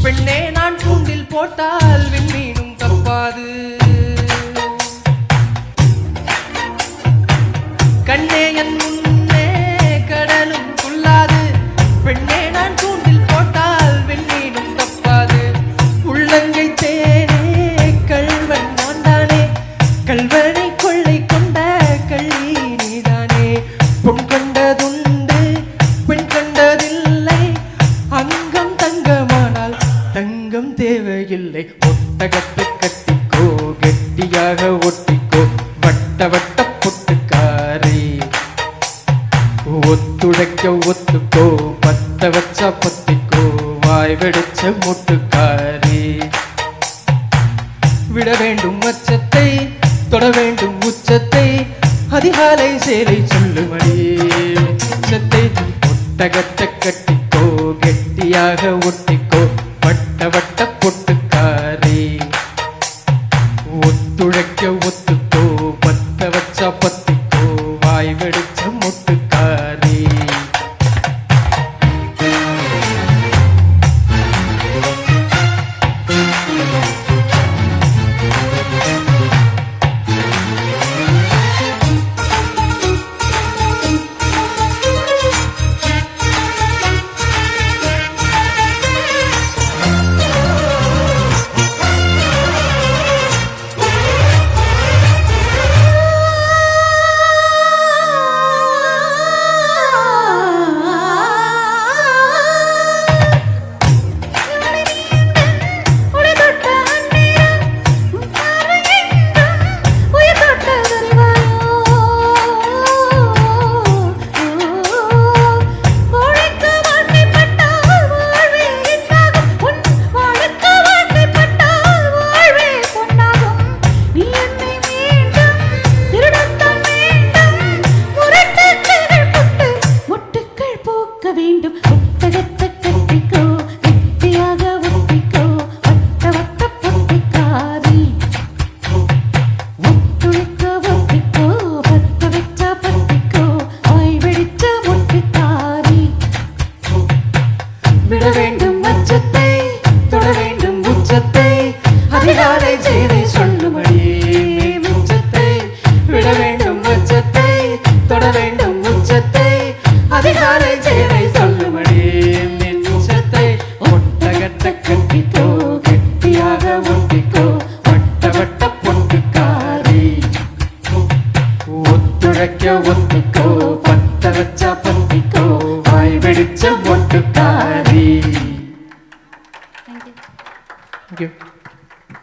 பெண்ணே நான் கூண்டில் போட்டால் விண்மீனும் தப்பாது. கண்ணே என் முன்னே கடலும் துள்ளாது. பெண்ணே நான் கூண்டில் போட்டால் விண்மீனும் தப்பாது. உள்ளங்கை தேனே கள்வன் நான் தானே, கள்வனை கொள்ளை கொண்ட கள்ளி நீதானே. பொன் கண்டதுண்டு பெண் கண்டதில்லை, அங்கம் தங்கமானால் தங்கம் தேவையில்லை. ஒட்டகத்தை கட்டிக்கோ கெட்டியாக ஒட்டிக்கோ வட்ட வட்ட பொட்டுக்காரி. ஒத்துழைக்க ஒத்துக்கோ பத்த வச்சா பத்திக்கோ வாய் வெடிச்ச முட்டுக்காரி. விட வேண்டும் அச்சத்தை தொட வேண்டும் உச்சத்தை, அதிகாலை சேலை சொல்லுமடி உச்சத்தை. ஒட்டகத்தை கட்டிக்கோ கெட்டியாக ஒட்டிக்கோ வட்ட வட்ட பொட்டுக்காரி. ஒத்துழைக்க ஒத்துக்கோ பத்த வச்சா பத்திக்கோ வாய் வெடிச்ச முட்டுக்காரி. விட வேண்டும் அச்சத்தை தொட வேண்டும் உச்சத்தை, அதிகாலை சேவை சொல்லுமடி மிச்சத்தை. விட வேண்டும் அச்சத்தை தொட வேண்டும் உச்சத்தை, அதிகாலை சேவை சொல்லுமடி மிச்சத்தை. ஒட்டகத்தை கட்டிக்கோ கெட்டியாக ஒட்டிக்கோ வட்ட வட்ட பொட்டுக்காரி. ஒத்துழைக்க ஒத்துக்கோ பத்த வச்சா பத்திக்கோ வாய் வெடிச்ச பொட்டுக்காரி. Thank you.